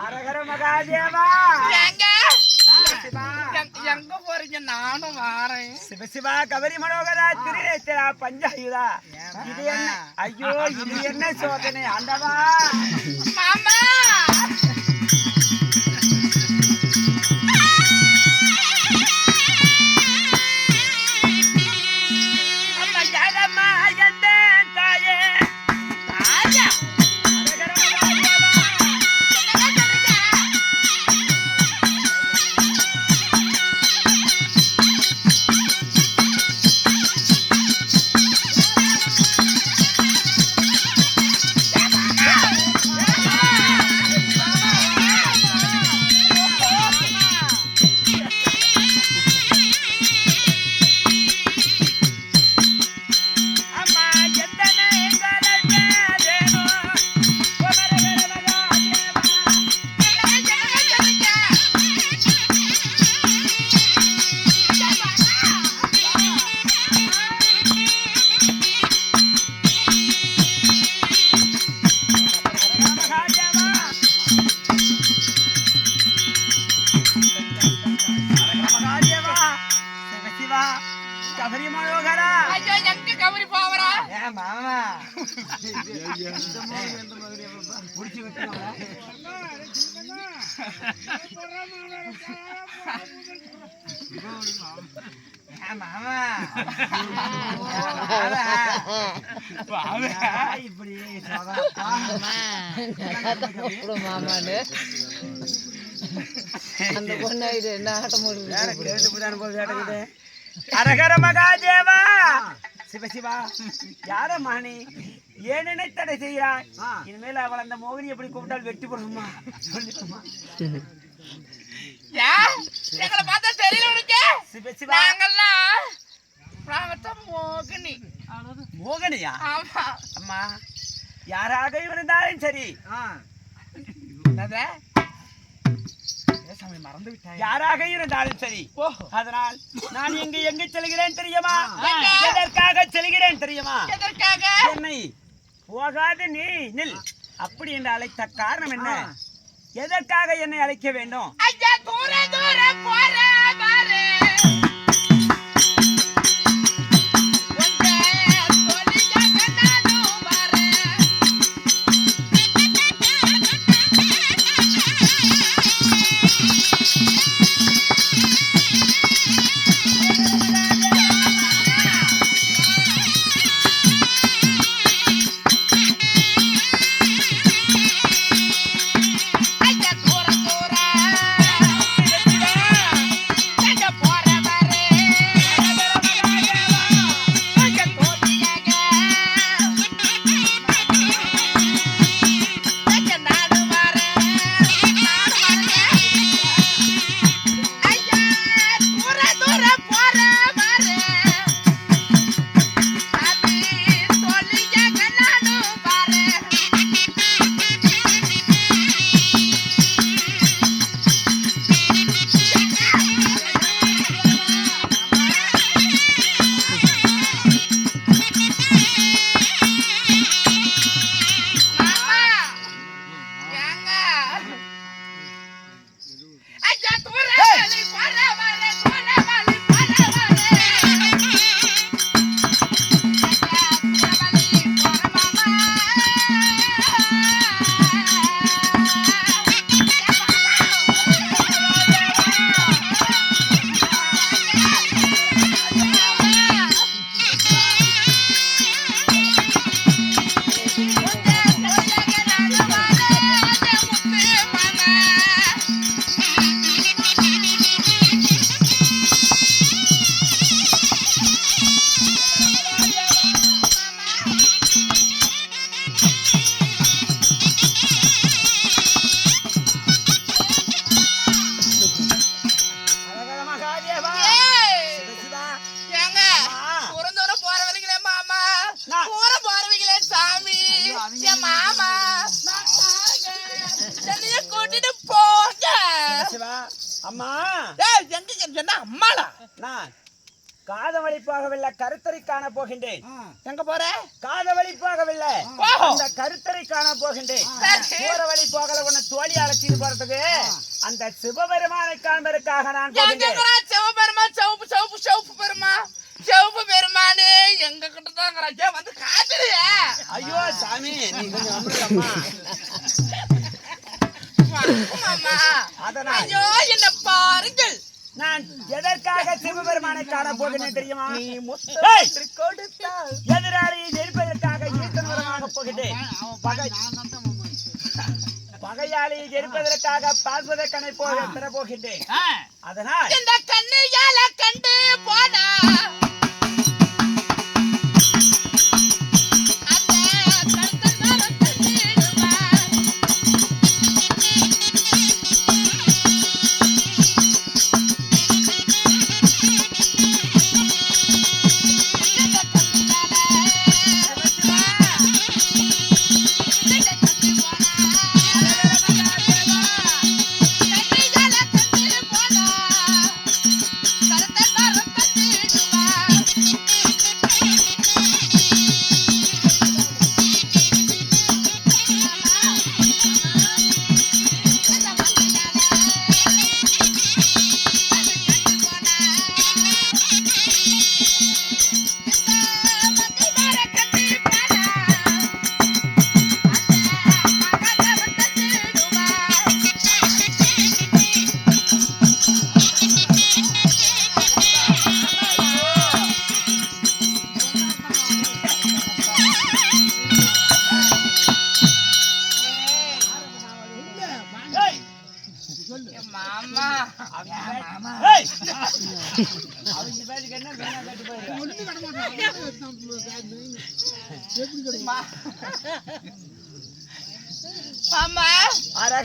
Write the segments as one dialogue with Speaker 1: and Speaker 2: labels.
Speaker 1: அரகர மகாதேவா
Speaker 2: எங்க போறீங்க? நானும் வாரேன்.
Speaker 1: சிவசிவா கபரி மனோகரா திருநேத்திரா பஞ்சாயுதா இது என்ன? ஐயோ இது என்ன சோதனை ஆண்டவா!
Speaker 2: மாமா
Speaker 1: கபரி மனோகரா
Speaker 2: ஐயோ எங்க கபரி போவரா?
Speaker 1: மாமா புடிச்சு விட்டுறாங்க. மாமா இப்படி
Speaker 3: மாமான்னு அந்த பொண்ணாயிடு என்ன ஆட்டம்
Speaker 1: போடுது. அரகர மகாதேவா சிவசிவா யார மாணி ஏன் நினைத்தடை செய்கிறாய்? இனிமேல் அவள் அந்த மோகினி எப்படி கூப்பிட்டால் வெட்டி போடுமா சொல்லிட்டுமா?
Speaker 2: எங்களை பார்த்தா தெரியல உனக்கு?
Speaker 1: சிவசிவா
Speaker 2: மோகினி.
Speaker 1: மோகனியா?
Speaker 2: ஆமா.
Speaker 1: அம்மா யாராக இருந்தாலும் சரி மறந்து விட்டாய். யாராக இருந்தாலும் சரி. அதனால் நான் எங்க செல்கிறேன் தெரியுமா? எதற்காக செல்கிறேன் தெரியுமா?
Speaker 2: எதற்காக?
Speaker 1: என்னை போகாது நீ நில் அப்படி என்று அழைத்த காரணம் என்ன? எதற்காக என்னை அழைக்க வேண்டும்?
Speaker 2: ஐயா தூர தூர போற பாரு
Speaker 1: அம்மா
Speaker 2: எங்க அம்மாடா
Speaker 1: நான் காதவழி போகவில்லை, கருத்தரை காண போகின்றேன்.
Speaker 2: எங்க போற?
Speaker 1: காதவழி போகவில்லை, அந்த கருத்தரை காண போகின்றேன். போற வழி போகல, உன்னை தோழி அழைச்சிட்டு போறதுக்கு அந்த சிவபெருமானை காண்பதற்காக நான் போகின்றேன்.
Speaker 2: சிவபெருமா, சிவப்பு சிவப்பு சிவப்பு பெருமா, சிவப்பு பெருமானே எங்க கிட்ட தான் வந்து காத்துறிய.
Speaker 1: ஐயோ சாமி, நீ கொஞ்சம் அமருங்கம்மா. அதனால்
Speaker 2: ஐயோ என்ன பாருங்கள்,
Speaker 1: நான் எதற்காக சிவபெருமானை காண போகிறேன் தெரியுமா? எதிராளியை ஜெயிப்பதற்காக ஈசனவரமாக போகிறேன். பகையாளியை ஜெயிப்பதற்காக பார்ப்பதற்கனை போக பெற போகின்றேன். அதனால்
Speaker 2: இந்த கண்ணையால கண்டு போனா மாமா
Speaker 1: அவங்க பேருக்கு என்ன வேணா கேட்டு போயிரு.
Speaker 2: மாமா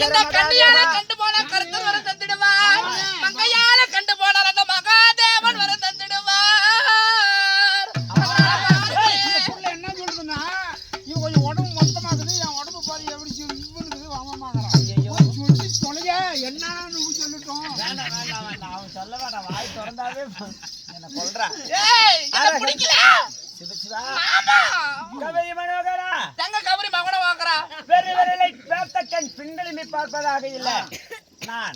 Speaker 2: இந்த கண்ணியால கண்டு போனா கருத்தர் வர தந்துடுவார், மங்கையால கண்டு போனால் அந்த மகாதேவன் வர தந்துடுவார்.
Speaker 4: என்ன சொல்றதுன்னா, இவன் கொஞ்சம் உடம்பு மொத்தமாகுது, என் உடம்பு பாரு எப்படி இவனுக்கு வாமமாகறான். சொல்லி தொலைங்க, என்னன்னு சொல்லட்டும்.
Speaker 1: வேண்டாம் வேண்டாம் வேண்டாம், அவன் சொல்ல வேண்டாம். வாய் திறந்தாவே என்ன கொல்றான்.
Speaker 2: ஏய் எனக்கு பிடிக்கல.
Speaker 1: சிவசிவா,
Speaker 2: ஆமா
Speaker 1: கவரி மனோகரா,
Speaker 2: தங்க கவரி மகன வாங்குறா.
Speaker 1: வெறு விரலை பேர்த்தக்கன் பின்களி பார்ப்பதாக இல்லை. நான்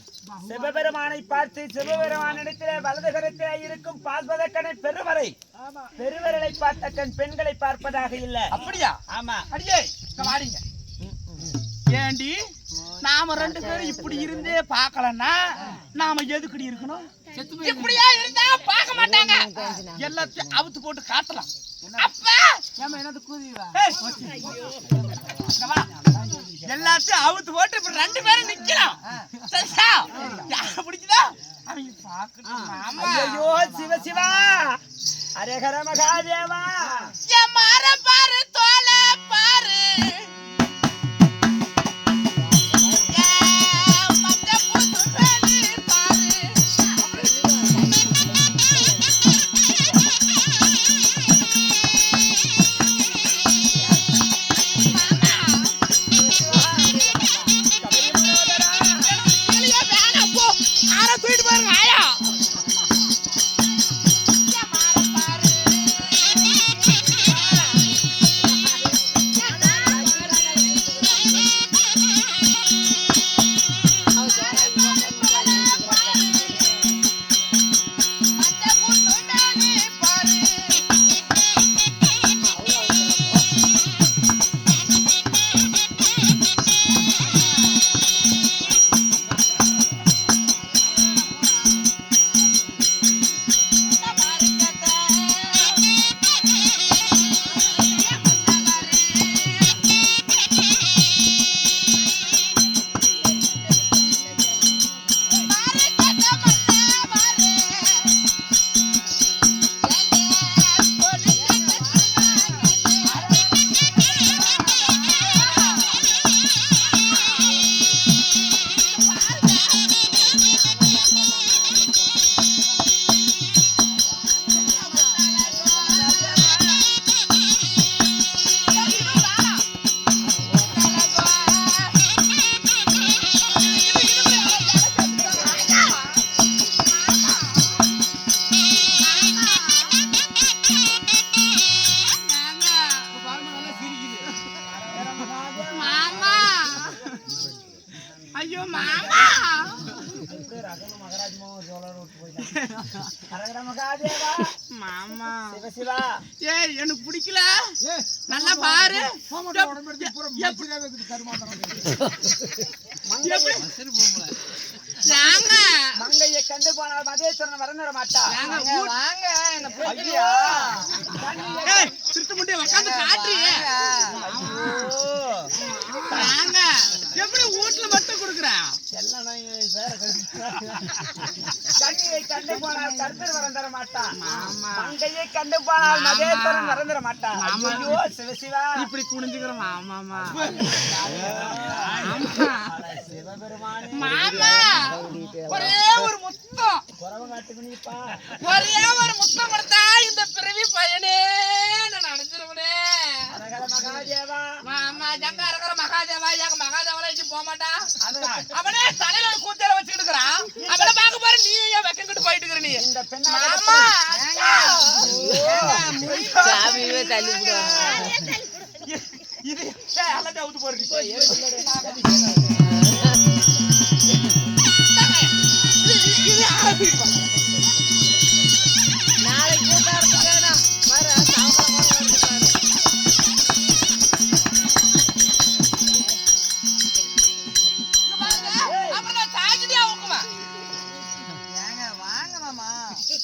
Speaker 1: சிவபெருமானை பார்த்து சிவபெருமானிடத்திலே வலது கரத்திலே இருக்கும் பார்ப்பதற்கனை பெருவரை, பெருவிரலை பார்த்தக்கன் பெண்களை பார்ப்பதாக இல்லை.
Speaker 2: அப்படியா?
Speaker 1: ஆமா.
Speaker 2: அடியே இங்க வாடிங்க. ஏண்டி நாம ரெண்டு பேரும் இப்படி இருந்தே பார்க்கலன்னா நாம எதுக்குடி இருக்கணும்? இப்படியா இருந்தா பார்க்க மாட்டாங்க, எல்லாத்தையும் அவுத்து போட்டு காட்டலாம். அப்ப எல்லாத்தையும் அவுத்து போட்டு இப்ப ரெண்டு பேரும் நிக்கலாம். சரியா? யார பிடிக்குதா அவங்க பாக்கட்டும். மாமா
Speaker 1: ஐயோ சிவசிவா, அரேகர மகாதேவா,
Speaker 2: என் மாற பாரு, தோல பாரு,
Speaker 1: மகாதேவா
Speaker 2: மாமா
Speaker 1: சிவசிவா
Speaker 2: ஏய் எனக்கு பிடிக்கல
Speaker 4: ஏய்,
Speaker 2: நல்லா பாரு
Speaker 4: மாமாட்ட உடம்பு எடுத்து பூரா மச்சிராவே இருக்குது, கருமாந்திரம்.
Speaker 2: ஏங்க
Speaker 1: மங்கையை கண்டு போனால் மகேஸ்வரன் மறந்துட மாட்டா
Speaker 2: ஏங்க
Speaker 3: வாங்க என்ன
Speaker 1: ஐயா
Speaker 2: ஏய் திருட்டு முண்டே உட்கார்ந்து காட்டுறியே ஏங்க எப்படி வீட்ல மட்டும் குடுக்குறேன்
Speaker 1: கண்ணியை கண்டு போனால் கர்த்தர் வரம் தர மாட்டான் மங்கையை கண்டு போனால் மகேஸ்வரன் மறந்துட மாட்டான் ஐயோ சிவசிவா
Speaker 2: இப்படி குனிஞ்சுக்கிற மாமாமா
Speaker 1: சிவபெருமானே
Speaker 2: மாமா ஒரே ஒரு முத்தம்
Speaker 1: குறவ காட்டுக்குனிப்பா
Speaker 2: ஒரே ஒரு முத்தம் கொடுத்தா இந்த பிறவி பையனே நான் நினைச்சிருவனே
Speaker 1: அரகர மகாதேவா
Speaker 2: மாமா ஜங்க இருக்கிற மகாதேவா எங்க மகாதேவா இங்க போக மாட்டான்
Speaker 1: அதனால்
Speaker 2: அவனே தலையில ஒரு கூத்தல வச்சுக்கிட்டு இருக்கிறான் அவனை பார்க்க பாரு நீ ஏன் வெக்கங்கிட்டு போயிட்டு இருக்கிற நீ
Speaker 1: இந்த பெண்ணாக
Speaker 2: மாமா
Speaker 3: சாமியே தள்ளி விடுவாங்க.
Speaker 2: இது எல்லாத்தையும் அவுத்து போறது
Speaker 3: நாளைக்கு கூட்டா இருக்குங்கண்ணா. வர சாவகாலம் வருவாரு.
Speaker 2: அப்புறம் சாகிதியா ஊக்குமா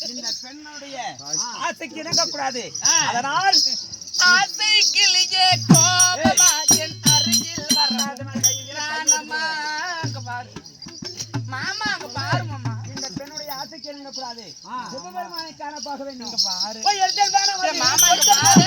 Speaker 1: இந்த பெண்ணுடைய ஆசைக்கு இணங்கக்கூடாது அதனால்
Speaker 2: ஆசை கிளியே கோபமா என் அருகில் வராதம்மா அங்க பாரு மாமா அங்க பாரு மாமா
Speaker 1: இந்த பெண்ணுடைய ஆசைக்கு இணங்கக்கூடாது சிவபெருமானை காண போக வேண்டும்
Speaker 2: பாரு
Speaker 1: போய் எடுத்து
Speaker 2: மாமா அங்க பாரு